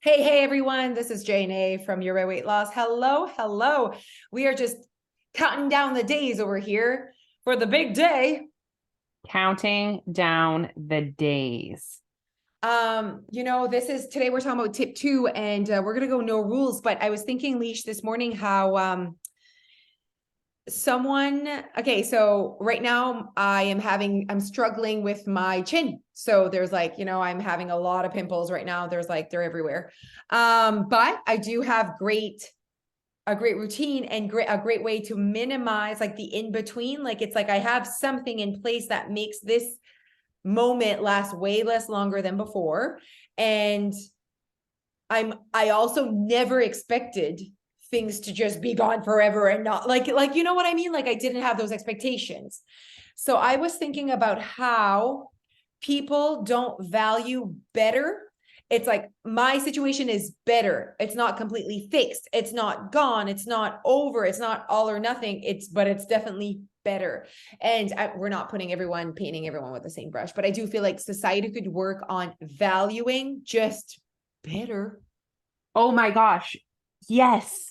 Hey, everyone. This is Jane A from Your Way Weight Loss. Hello. We are just counting down the days over here for the big day. Counting down the days. This is today we're talking about tip 2, and we're gonna go no rules. But I was thinking, Leash, this morning how so right now I'm struggling with my chin. So there's I'm having a lot of pimples right now. They're everywhere. But I do have a great routine and a great way to minimize like the in between. Like it's like I have something in place that makes this moment last way less longer than before. And I also never expected things to just be gone forever and not like you know what I mean? Like I didn't have those expectations. So I was thinking about how people don't value better. It's like my situation is better. It's not completely fixed. It's not gone. It's not over. It's not all or nothing. But it's definitely better. And we're not painting everyone with the same brush, but I do feel like society could work on valuing just better. Oh my gosh. Yes.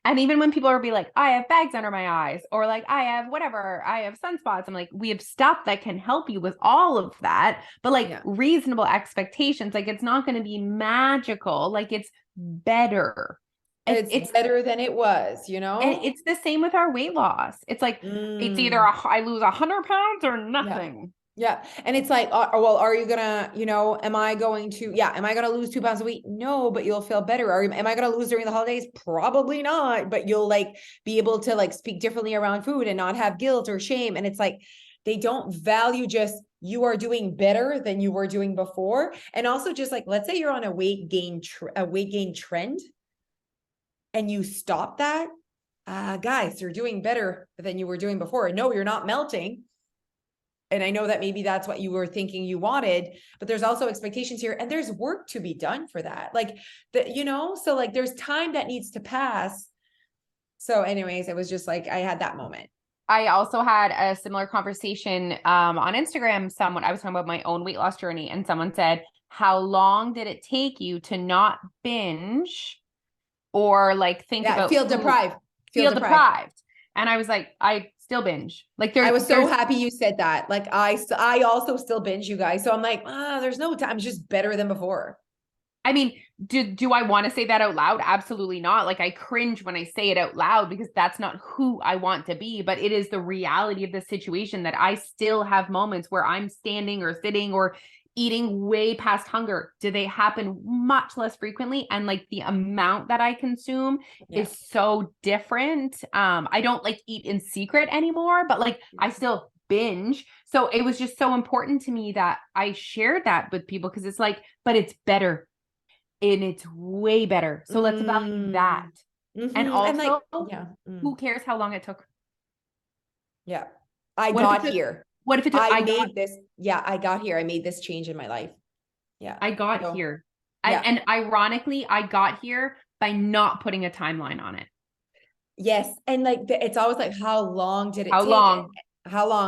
And even when people are be like, I have bags under my eyes, or like, I have whatever, I have sunspots. I'm like, we have stuff that can help you with all of that, but like reasonable expectations. Like it's not going to be magical. Like it's better. It's better than it was, And it's the same with our weight loss. It's like, it's either I lose 100 pounds or nothing. Yeah. And it's like, well, are you gonna, am I going to lose 2 pounds a week? No, but you'll feel better. Or am I going to lose during the holidays? Probably not, but you'll like be able to like speak differently around food and not have guilt or shame. And it's like, they don't value just you are doing better than you were doing before. And also just like, let's say you're on a weight gain trend and you stop that. Guys, you're doing better than you were doing before. No, you're not melting. And I know that maybe that's what you were thinking you wanted, but there's also expectations here and there's work to be done for that. So like there's time that needs to pass. So anyways, it was just like, I had that moment. I also had a similar conversation on Instagram. I was talking about my own weight loss journey, and someone said, how long did it take you to not binge or like think about feel deprived? Feel deprived. And I was like, I still binge. Like I was so happy you said that. Like I also still binge, you guys. So I'm like, there's no time. It's just better than before. I mean, do I want to say that out loud? Absolutely not. Like I cringe when I say it out loud because that's not who I want to be, but it is the reality of the situation that I still have moments where I'm standing or sitting or eating way past hunger. Do they happen much less frequently? And like the amount that I consume is so different. I don't like eat in secret anymore, but like I still binge. So it was just so important to me that I shared that with people because it's like, but it's better. And it's way better. So let's value that. And also, who cares how long it took? Yeah. I got here. What if it took, I made this? Yeah, I got here. I made this change in my life. Yeah. I got here. And ironically, I got here by not putting a timeline on it. Yes. And like, it's always like, how long did it take? How long?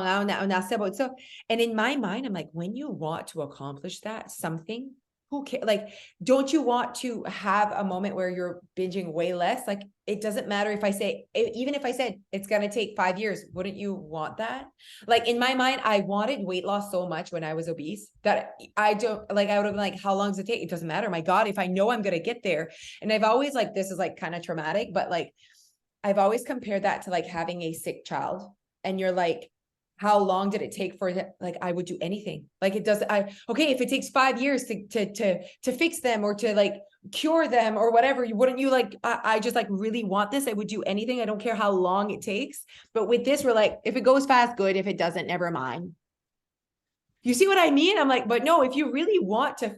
I don't know. So, and in my mind, I'm like, when you want to accomplish something, who cares? Like, don't you want to have a moment where you're binging way less? Like, it doesn't matter even if I said it's going to take 5 years, wouldn't you want that? Like in my mind, I wanted weight loss so much when I was obese that I would have been like, how long does it take? It doesn't matter. My God, if I know I'm going to get there. And I've always like, this is like kind of traumatic, but like, I've always compared that to like having a sick child. And you're like, how long did it take for like, I would do anything. Like it does. If it takes 5 years to fix them or to like cure them or whatever, wouldn't you like, I just like really want this. I would do anything. I don't care how long it takes. But with this, we're like, if it goes fast, good. If it doesn't, never mind. You see what I mean? I'm like, but no, if you really want to,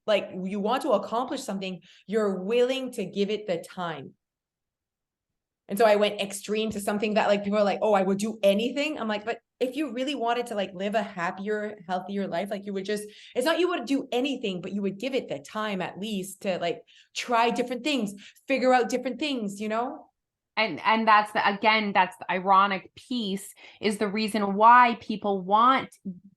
like, you want to accomplish something, you're willing to give it the time. And so I went extreme to something that like people are like, oh, I would do anything. I'm like, but if you really wanted to like live a happier, healthier life, like you would just, it's not you would do anything, but you would give it the time at least to like try different things, figure out different things, And that's that's the ironic piece is the reason why people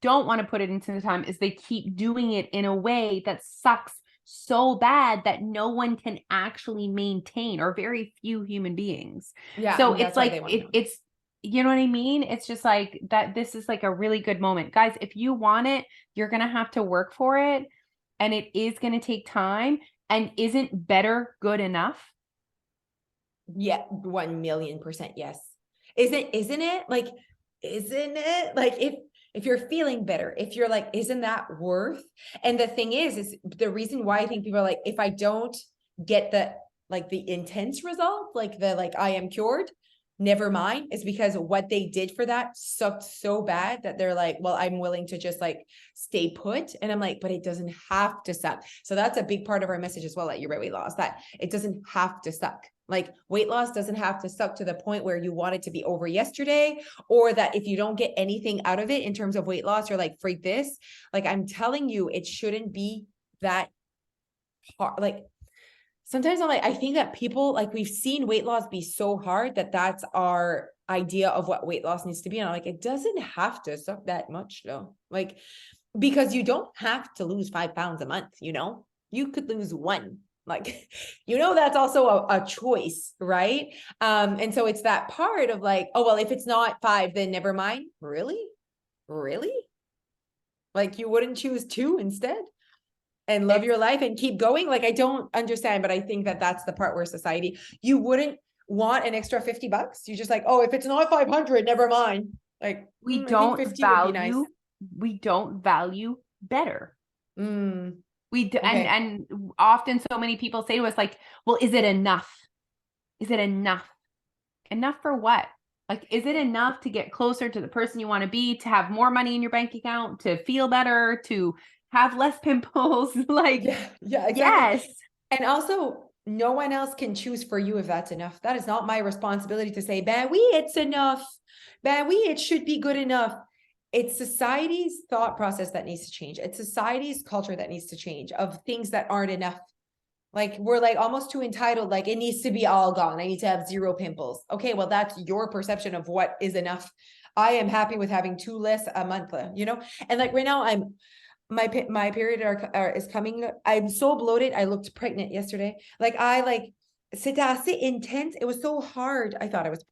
don't want to put it into the time is they keep doing it in a way that sucks so bad that no one can actually maintain, or very few human beings. Yeah. So And it's that's why like, they want to know. it's, you know what I mean? It's just like that. This is like a really good moment, guys. If you want it, you're going to have to work for it, and it is going to take time. And isn't better good enough? Yeah, 1,000,000% yes. Isn't it? Like, isn't it? Like, if you're feeling better, if you're like, isn't that worth? And the thing is the reason why I think people are like, if I don't get the intense result, like I am cured, never mind, is because what they did for that sucked so bad that they're like, well, I'm willing to just like stay put. And I'm like, but it doesn't have to suck. So that's a big part of our message as well at Your Right Weight Loss, that it doesn't have to suck. Like, weight loss doesn't have to suck to the point where you want it to be over yesterday, or that if you don't get anything out of it in terms of weight loss, you're like, freak this. Like, I'm telling you, it shouldn't be that hard. Like, sometimes I'm like, I think that people, like, we've seen weight loss be so hard that that's our idea of what weight loss needs to be. And I'm like, it doesn't have to suck that much though. Like, because you don't have to lose 5 pounds a month, you could lose 1. Like, that's also a choice, right? And so it's that part of like, oh, well, if it's not 5, then never mind. Really? Like, you wouldn't choose 2 instead and love your life and keep going? Like, I don't understand, but I think that that's the part where society, you wouldn't want an extra $50. You just like, oh, if it's not 500, never mind. Like, We I think don't 50 would be nice. we don't value better. Mm, We do, okay. and often so many people say to us like, well, is it enough? Is it enough? Enough for what? Like, is it enough to get closer to the person you want to be, to have more money in your bank account, to feel better, to have less pimples? Like, yeah, exactly. yes. And also, no one else can choose for you if that's enough. That is not my responsibility to say, ben oui, it's enough. Ben oui, it should be good enough. It's society's thought process that needs to change. It's society's culture that needs to change, of things that aren't enough. Like, we're like almost too entitled. Like, it needs to be all gone. I need to have 0 pimples. Okay, well, that's your perception of what is enough. I am happy with having 2 less a month, And like right now, my period is coming. I'm so bloated. I looked pregnant yesterday. Like, c'était assez intense. It was so hard. I thought I was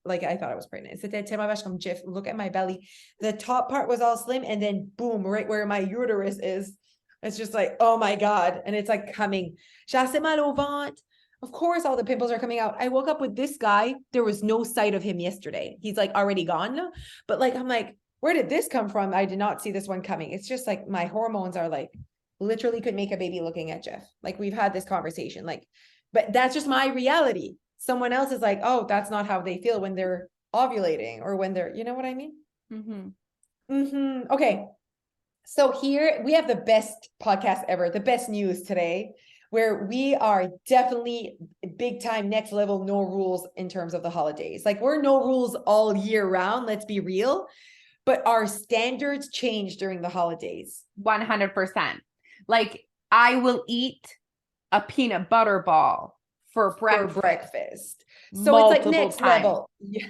pregnant. C'était tellement vache comme Jeff. Look at my belly. The top part was all slim, and then boom, right where my uterus is. It's just like, oh my God. And it's like coming. J'ai assez mal au ventre. Of course, all the pimples are coming out. I woke up with this guy. There was no sight of him yesterday. He's like already gone. But like, I'm like, where did this come from? I did not see this one coming. It's just like my hormones are like, literally could make a baby looking at Jeff. Like, we've had this conversation. Like, but that's just my reality. Someone else is like, oh, that's not how they feel when they're ovulating, or when they're, you know what I mean? Okay. So here we have the best podcast ever, the best news today, where we are definitely big time, next level, no rules in terms of the holidays. Like, we're no rules all year round. Let's be real. But our standards change during the holidays. 100%. Like, I will eat a peanut butter ball for breakfast. So it's like next level. Yeah.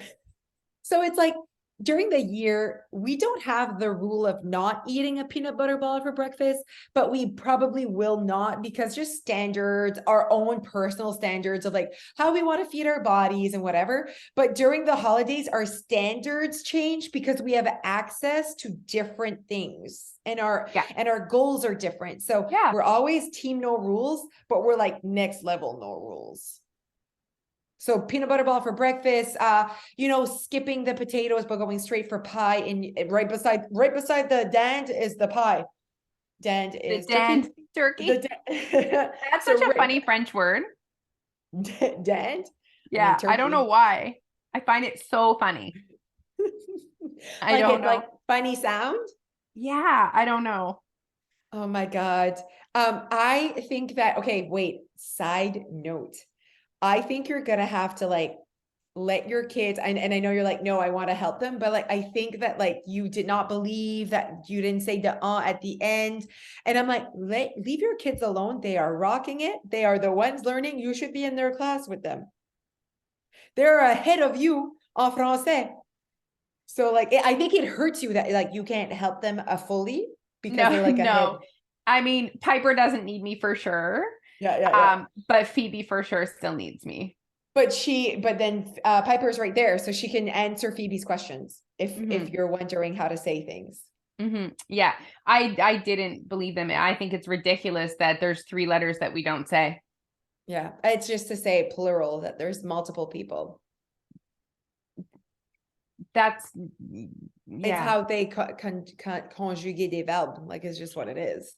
So it's like, during the year, we don't have the rule of not eating a peanut butter ball for breakfast, but we probably will not, because just standards, our own personal standards of like how we want to feed our bodies and whatever. But during the holidays, our standards change because we have access to different things, and our goals are different. So we're always team no rules, but we're like next level no rules. So peanut butter ball for breakfast, skipping the potatoes, but going straight for pie. And right beside the dinde is the pie. Dinde is turkey. That's such a funny French word. Dinde? Yeah, I don't know why. I find it so funny. I don't know. Like funny sound? Yeah, I don't know. Oh my God. I think that, okay, wait, side note. I think you're going to have to like let your kids, and I know you're like, no, I want to help them, but like, I think that like you did not believe that you didn't say the at the end. And I'm like, leave your kids alone. They are rocking it. They are the ones learning. You should be in their class with them. They're ahead of you en français. So like, I think it hurts you that like you can't help them fully because they're like ahead. I mean, Piper doesn't need me for sure. Yeah. But Phoebe for sure still needs me. But then Piper's right there, so she can answer Phoebe's questions if you're wondering how to say things. Yeah, I didn't believe them. I think it's ridiculous that there's 3 letters that we don't say. Yeah, it's just to say plural, that there's multiple people. That's It's how they conjugate des verbes. Like, it's just what it is.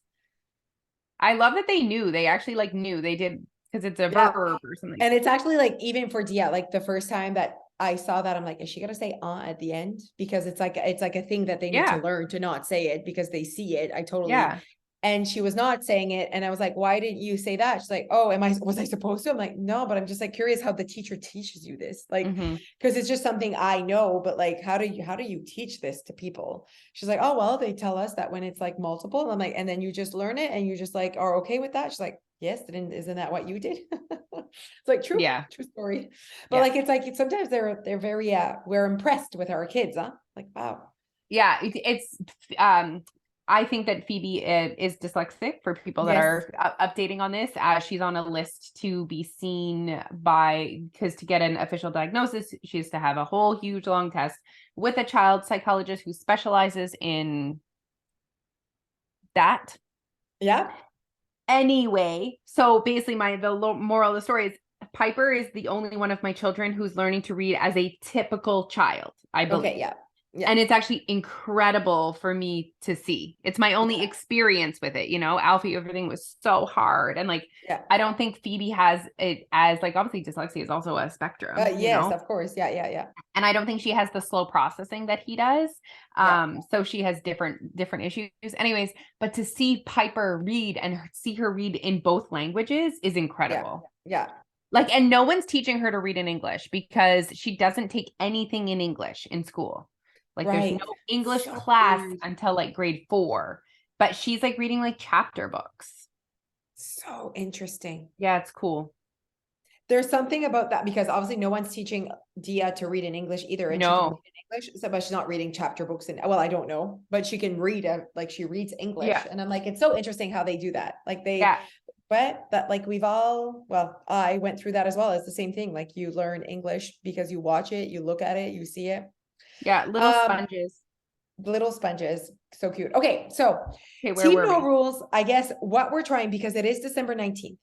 I love that they knew. They actually like knew they did, because it's a verb or something. And it's actually like, even for Dia, like the first time that I saw that, I'm like, is she gonna say at the end? Because it's like a thing that they need to learn to not say it because they see it. I totally. And she was not saying it. And I was like, why didn't you say that? She's like, oh, was I supposed to? I'm like, no, but I'm just like curious how the teacher teaches you this. Like, because it's just something I know, but like, how do you teach this to people? She's like, oh, well, they tell us that when it's like multiple. And I'm like, and then you just learn it and you just like are okay with that. She's like, yes, isn't that what you did? It's like, true story. But like, it's like, sometimes they're very, we're impressed with our kids, huh? Like, wow. Yeah, it's I think that Phoebe is dyslexic, for people that are updating on this. She's on a list to be seen because to get an official diagnosis, she has to have a whole huge long test with a child psychologist who specializes in that. Yeah. Anyway, so basically the moral of the story is Piper is the only one of my children who's learning to read as a typical child, I believe. Okay, yeah. And it's actually incredible for me to see. It's my only experience with it. Alfie, everything was so hard. And like, I don't think Phoebe has it as like, obviously dyslexia is also a spectrum. Yes, of course. Yeah. And I don't think she has the slow processing that he does. So she has different issues. Anyways, but to see Piper read and see her read in both languages is incredible. Yeah. Like, and no one's teaching her to read in English because she doesn't take anything in English in school. Like, there's no English class until like grade 4, but she's like reading like chapter books. So interesting. Yeah, it's cool. There's something about that, because obviously no one's teaching Dia to read in English either. And she can read in English, but she's not reading chapter books. Well, I don't know, but she can read like she reads English. Yeah. And I'm like, it's so interesting how they do that. Like but that, like, I went through that as well. It's the same thing. Like, you learn English because you watch it, you look at it, you see it. Yeah, little sponges. Little sponges. So cute. Okay, so Team No Rules, I guess what we're trying, because it is December 19th.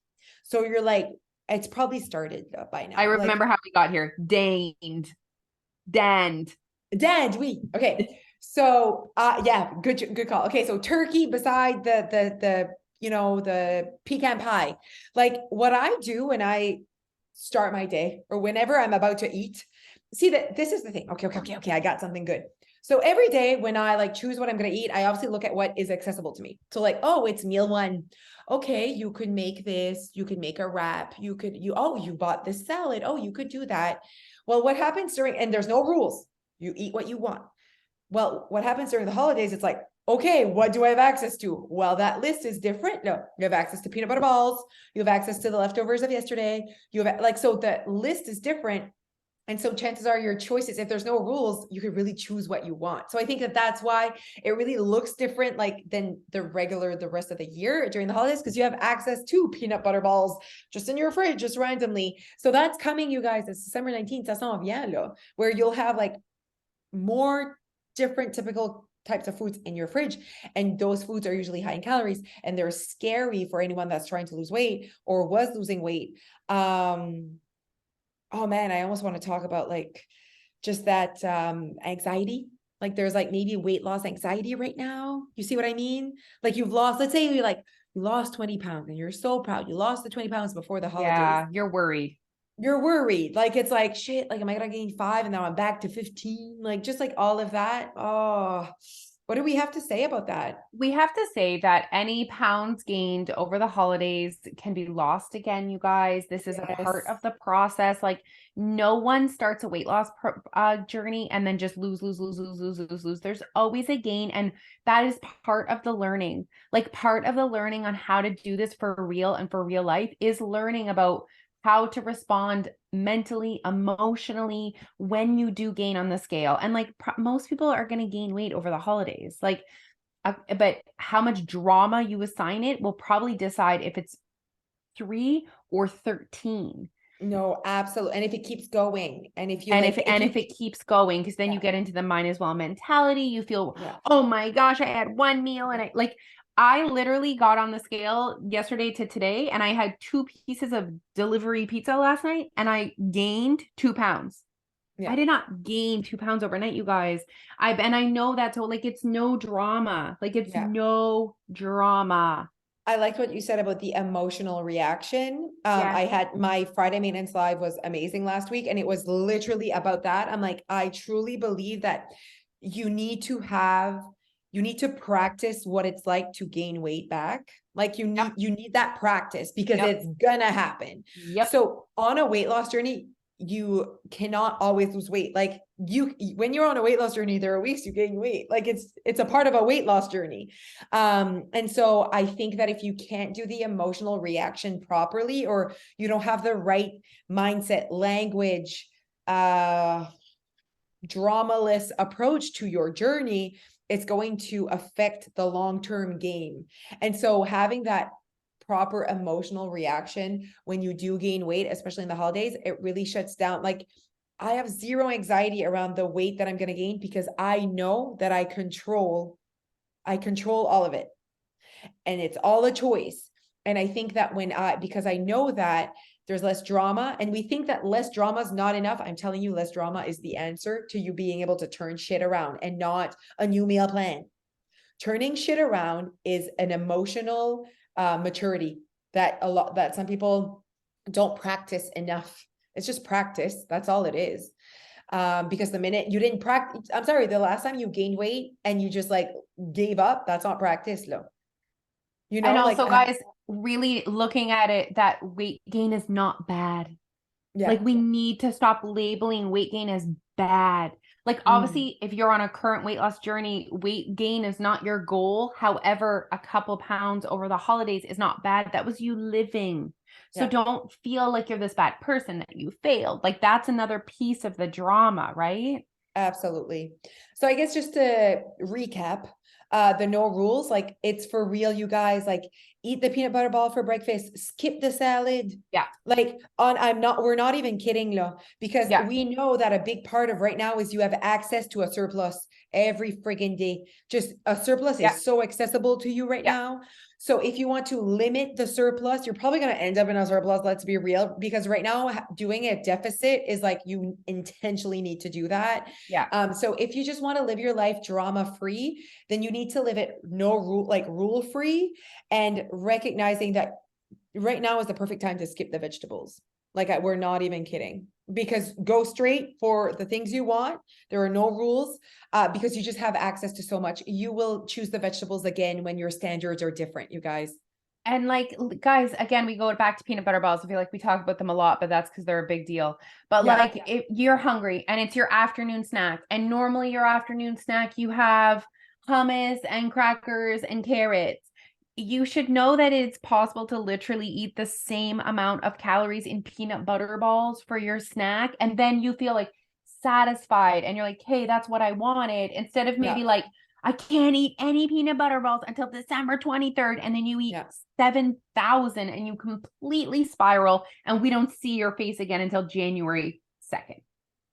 So you're like, it's probably started by now. I remember how we got here. Danned. Oui. Okay. So good call. Okay, so turkey beside the pecan pie. Like, what I do when I start my day, or whenever I'm about to eat, see, that this is the thing. Okay. I got something good. So every day when I like choose what I'm going to eat, I obviously look at what is accessible to me. So like, oh, it's meal 1. Okay, you could make this, you could make a wrap, you bought this salad. Oh, you could do that. Well, what happens and there's no rules. You eat what you want. Well, what happens during the holidays, it's like, okay, what do I have access to? Well, that list is different. No, you have access to peanut butter balls. You have access to the leftovers of yesterday. You have so the list is different. And so chances are your choices, if there's no rules, you could really choose what you want. So I think that's why it really looks different, like, than the rest of the year during the holidays, because you have access to peanut butter balls just in your fridge, just randomly. So that's coming, you guys. It's December 19th. Ça s'en vient, là, where you'll have like more different typical types of foods in your fridge. And those foods are usually high in calories, and they're scary for anyone that's trying to lose weight or was losing weight. Oh man, I almost want to talk about like just that anxiety. Like, there's like maybe weight loss anxiety right now. You see what I mean? Like, let's say you lost 20 pounds and you're so proud. You lost the 20 pounds before the holidays. Yeah, you're worried. Like, it's like, shit, like, am I going to gain 5 and now I'm back to 15? Like, just like all of that. Oh, what do we have to say about that? We have to say that any pounds gained over the holidays can be lost again, you guys. This is a part of the process. Like, no one starts a weight loss journey and then just lose. There's always a gain. And that is part of the learning. Like, part of the learning on how to do this for real and for real life is learning about how to respond mentally, emotionally when you do gain on the scale. And like, most people are going to gain weight over the holidays. Like, but how much drama you assign it will probably decide if it's 3 or 13. No, absolutely. And if it keeps going, and if you And like, if it keeps going, because then you get into the might as well mentality, you feel, oh my gosh, I had one meal and I literally got on the scale yesterday to today and I had 2 pieces of delivery pizza last night and I gained 2 pounds. I did not gain 2 pounds overnight, you guys. And I know that, so like, it's no drama. Like, it's no drama. I liked what you said about the emotional reaction. I had my Friday maintenance live was amazing last week, and it was literally about that. I'm like, I truly believe that you need to practice what it's like to gain weight back. Like you need that practice because it's gonna happen. So on a weight loss journey, you cannot always lose weight. Like when you're on a weight loss journey, there are weeks you gain weight. Like it's a part of a weight loss journey. And so I think that if you can't do the emotional reaction properly, or you don't have the right mindset, language, dramaless approach to your journey, it's going to affect the long-term game. And so having that proper emotional reaction when you do gain weight, especially in the holidays, it really shuts down. Like I have zero anxiety around the weight that I'm going to gain because I know that I control all of it. And it's all a choice. And I think that because I know that there's less drama, and we think that less drama is not enough. I'm telling you, less drama is the answer to you being able to turn shit around, and not a new meal plan. Turning shit around is an emotional maturity that some people don't practice enough. It's just practice. That's all it is. Because the minute you didn't practice, I'm sorry, the last time you gained weight and you just like gave up, that's not practice, lo. You know, and also, guys, really looking at it, that weight gain is not bad. Like, we need to stop labeling weight gain as bad. Like, obviously, if you're on a current weight loss journey, weight gain is not your goal. However, a couple pounds over the holidays is not bad. That was you living. So don't feel like you're this bad person, that you failed. Like, that's another piece of the drama, right? Absolutely. So I guess just to recap, the no rules, like it's for real, you guys. Like, eat the peanut butter ball for breakfast, skip the salad. Yeah. Like we're not even kidding, lo, because we know that a big part of right now is you have access to a surplus every friggin' day. Just a surplus is so accessible to you right now. So if you want to limit the surplus, you're probably going to end up in a surplus. Let's be real, because right now doing a deficit is like, you intentionally need to do that. So if you just want to live your life drama free, then you need to live it rule free, and recognizing that right now is the perfect time to skip the vegetables. Like we're not even kidding, because go straight for the things you want. There are no rules, because you just have access to so much. You will choose the vegetables again when your standards are different, you guys. And like, guys, again, we go back to peanut butter balls. I feel like we talk about them a lot, but that's because they're a big deal. But if you're hungry and it's your afternoon snack, and normally your afternoon snack, you have hummus and crackers and carrots, you should know that it's possible to literally eat the same amount of calories in peanut butter balls for your snack. And then you feel like satisfied and you're like, hey, that's what I wanted. Instead of maybe like, I can't eat any peanut butter balls until December 23rd. And then you eat 7,000 and you completely spiral, and we don't see your face again until January 2nd.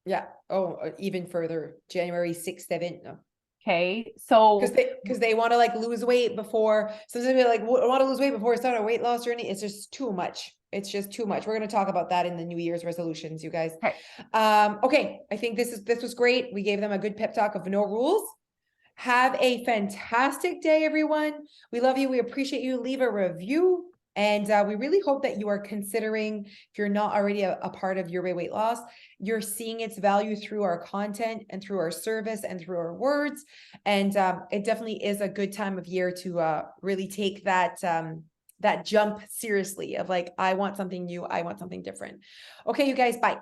Yeah. Oh, even further, January 6th, 7th. No. Okay. So because they want to like lose weight before, sometimes they like want to lose weight before start a weight loss journey. It's just too much. It's just too much. We're going to talk about that in the New Year's resolutions, you guys. Okay. I think this was great. We gave them a good pep talk of no rules. Have a fantastic day, everyone. We love you. We appreciate you. Leave a review. And we really hope that you are considering, if you're not already a part of Your Way Weight Loss, you're seeing its value through our content and through our service and through our words. And it definitely is a good time of year to really take that jump seriously of like, I want something new. I want something different. Okay, you guys, bye.